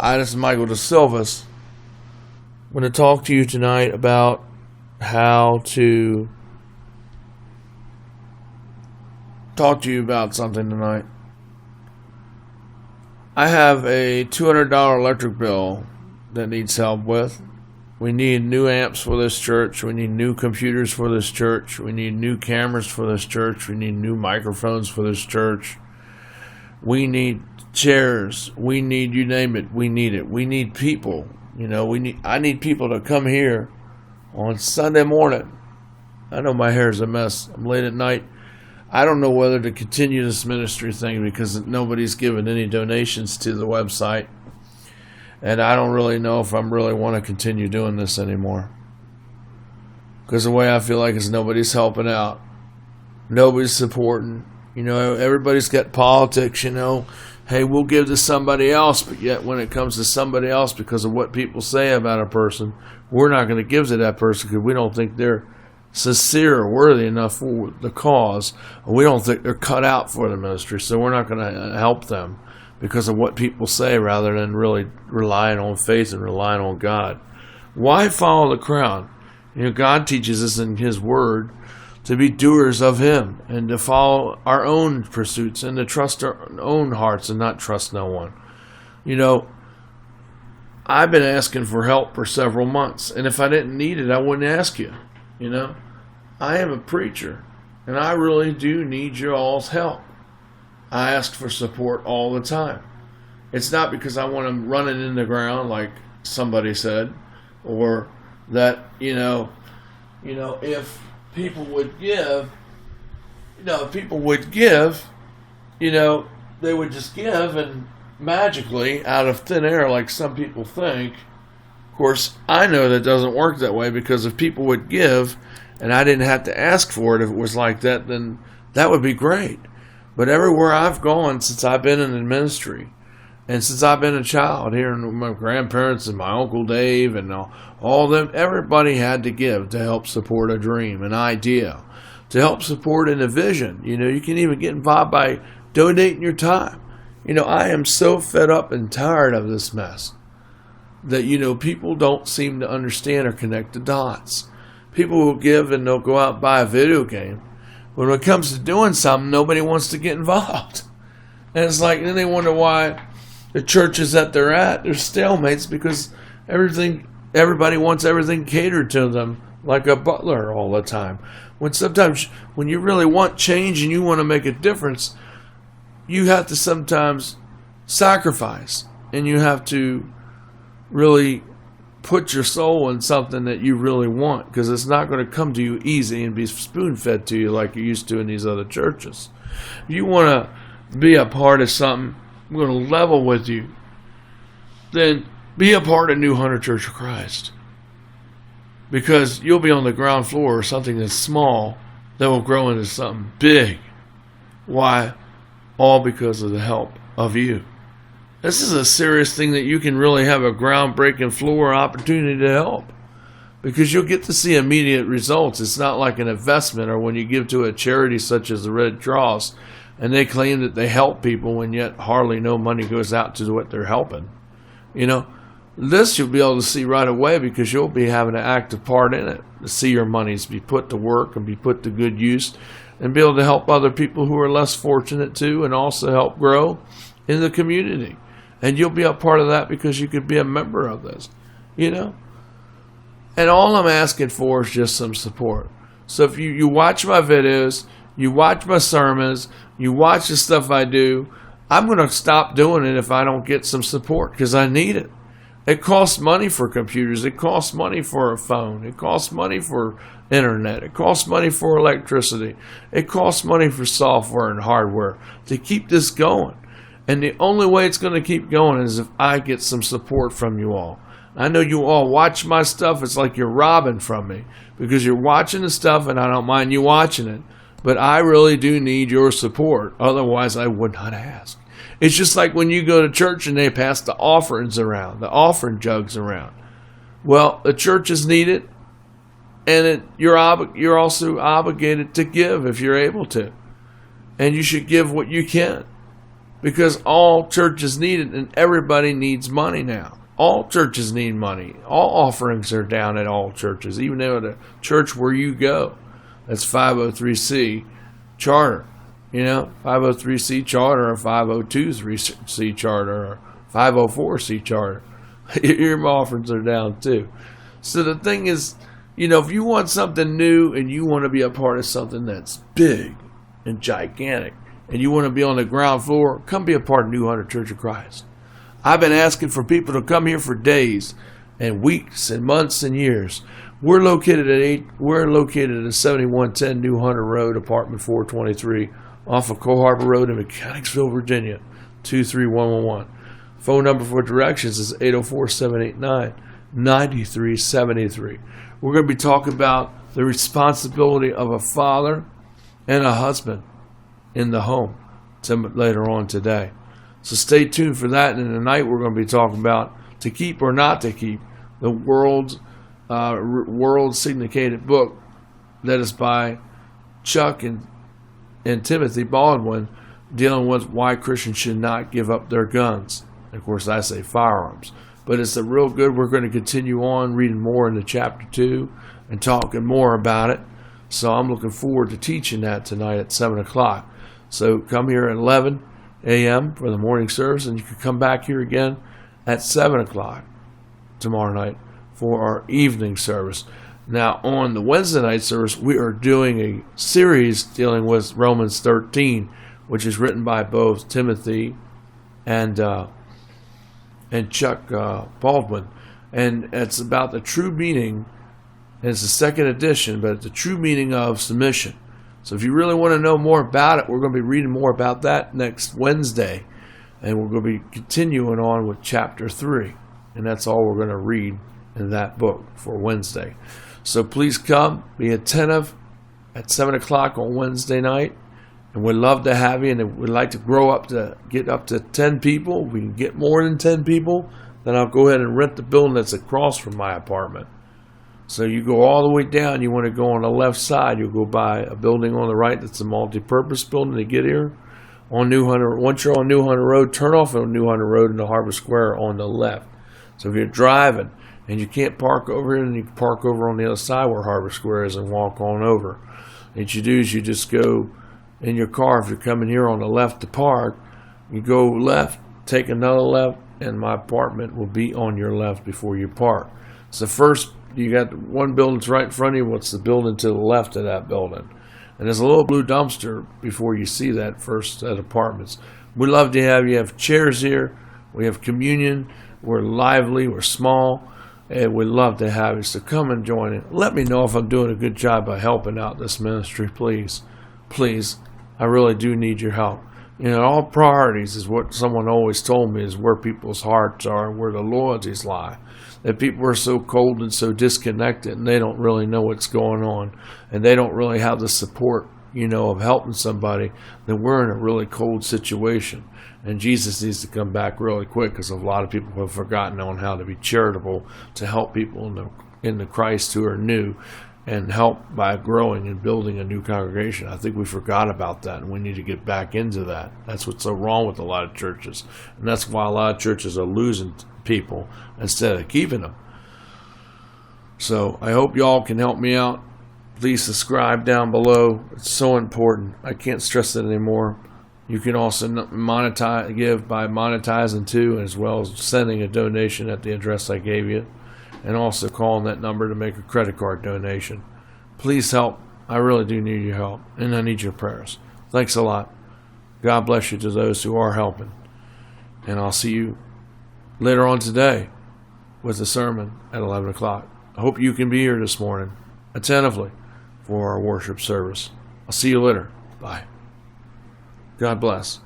Hi, this is Michael DeSilvas. I'm going to talk to you tonight about how to talk to you about something tonight. I have a $200 electric bill that needs help with. We need new amps for this church. We need new computers for this church. We need new cameras for this church. We need new microphones for this church. We need chairs. We need, you name it, we need it. We need people. I need people to come here on Sunday morning. I know my hair's a mess. I'm late at night. I don't know whether to continue this ministry thing because nobody's given any donations to the website. And I don't really know if I really want to continue doing this anymore. Because the way I feel like is nobody's helping out. Nobody's supporting. Everybody's got politics, Hey, we'll give to somebody else, but yet when it comes to somebody else, because of what people say about a person, we're not going to give to that person because we don't think they're sincere or worthy enough for the cause. Or we don't think they're cut out for the ministry, so we're not going to help them because of what people say rather than really relying on faith and relying on God. Why follow the crowd? God teaches us in His Word to be doers of Him and to follow our own pursuits and to trust our own hearts and not trust no one. I've been asking for help for several months, and if I didn't need it, I wouldn't ask you. I am a preacher, and I really do need your all's help. I ask for support all the time. It's not because I want to run it in the ground like somebody said, or that, if people would give, they would just give and magically out of thin air like some people think. Of course, I know that doesn't work that way because if people would give and I didn't have to ask for it, if it was like that, then that would be great. But everywhere I've gone since I've been in the ministry and since I've been a child, hearing my grandparents and my Uncle Dave and all them, everybody had to give to help support a dream, an idea, to help support in a vision. You can even get involved by donating your time. I am so fed up and tired of this mess that, people don't seem to understand or connect the dots. People will give and they'll go out and buy a video game. But when it comes to doing something, nobody wants to get involved. And it's like, then they wonder why the churches that they're at, they're stalemates because everybody wants everything catered to them like a butler all the time. When you really want change and you want to make a difference, you have to sometimes sacrifice and you have to really put your soul in something that you really want because it's not going to come to you easy and be spoon-fed to you like you used to in these other churches. If you want to be a part of something, I'm going to level with you, then be a part of New Hunter Church of Christ. Because you'll be on the ground floor of something that's small that will grow into something big. Why? All because of the help of you. This is a serious thing that you can really have a groundbreaking floor opportunity to help. Because you'll get to see immediate results. It's not like an investment or when you give to a charity such as the Red Cross and they claim that they help people when yet hardly no money goes out to what they're helping. This you'll be able to see right away because you'll be having an active part in it. To see your monies be put to work and be put to good use and be able to help other people who are less fortunate too and also help grow in the community. And you'll be a part of that because you could be a member of this, And all I'm asking for is just some support. So if you watch my videos, you watch my sermons, you watch the stuff I do, I'm going to stop doing it if I don't get some support because I need it. It costs money for computers. It costs money for a phone. It costs money for internet. It costs money for electricity. It costs money for software and hardware to keep this going. And the only way it's going to keep going is if I get some support from you all. I know you all watch my stuff. It's like you're robbing from me because you're watching the stuff and I don't mind you watching it. But I really do need your support. Otherwise, I would not ask. It's just like when you go to church and they pass the offerings around, the offering jugs around. Well, the churches need it, and you're also obligated to give if you're able to. And you should give what you can. because all churches need it, and everybody needs money now. All churches need money. All offerings are down at all churches, even at a church where you go. That's 503C charter. 503C charter or 502C charter or 504C charter. Your offerings are down too. So the thing is, if you want something new and you want to be a part of something that's big and gigantic and you want to be on the ground floor, come be a part of New Hunter Church of Christ. I've been asking for people to come here for days and weeks and months and years. We're located at 7110 New Hunter Road, apartment 423, off of Coal Harbor Road in Mechanicsville, Virginia, 23111. Phone number for directions is 804-789-9373. We're going to be talking about the responsibility of a father and a husband in the home later on today. So stay tuned for that. And tonight we're going to be talking about to keep or not to keep, the world syndicated book that is by Chuck and Timothy Baldwin, dealing with why Christians should not give up their guns. Of course, I say firearms. But it's a real good. We're going to continue on reading more into chapter 2 and talking more about it. So I'm looking forward to teaching that tonight at 7 o'clock. So come here at 11 a.m. for the morning service, and you can come back here again at 7 o'clock tomorrow night for our evening service. Now, on the Wednesday night service, we are doing a series dealing with Romans 13, which is written by both Timothy and Chuck Baldwin. And it's about the true meaning, and it's the second edition, but the true meaning of submission. So if you really want to know more about it, we're going to be reading more about that next Wednesday. And we're going to be continuing on with chapter 3. And that's all we're going to read in that book for Wednesday. So please come, be attentive at 7 o'clock on Wednesday night. And we'd love to have you. And if we'd like to get up to 10 people, we can get more than 10 people, then I'll go ahead and rent the building that's across from my apartment. So you go all the way down, you want to go on the left side, you'll go by a building on the right that's a multi-purpose building to get here. On New Hunter, once you're on New Hunter Road, turn off on New Hunter Road into Harbor Square on the left. So if you're driving and you can't park over here, then you can park over on the other side where Harbor Square is and walk on over. What you do is you just go in your car. If you're coming here on the left to park, you go left, take another left, and my apartment will be on your left before you park. So first, you got one building that's right in front of you. What's the building to the left of that building? And there's a little blue dumpster before you see that first set of apartments. We'd love to have you. Have chairs here. We have communion. We're lively. We're small. And we'd love to have you. So come and join it. Let me know if I'm doing a good job by helping out this ministry, please. Please. I really do need your help. All priorities is what someone always told me is where people's hearts are and where the loyalties lie. That people are so cold and so disconnected and they don't really know what's going on and they don't really have the support, of helping somebody, then we're in a really cold situation. And Jesus needs to come back really quick because a lot of people have forgotten on how to be charitable to help people in the Christ who are new and help by growing and building a new congregation. I think we forgot about that, and we need to get back into that. That's what's so wrong with a lot of churches, and that's why a lot of churches are losing people instead of keeping them. So I hope y'all can help me out. Please subscribe down below. It's so important. I can't stress it anymore. You can also give by monetizing too, as well as sending a donation at the address I gave you, and also calling that number to make a credit card donation. Please help. I really do need your help, and I need your prayers. Thanks a lot. God bless you to those who are helping. And I'll see you later on today with the sermon at 11 o'clock. I hope you can be here this morning attentively for our worship service. I'll see you later. Bye. God bless.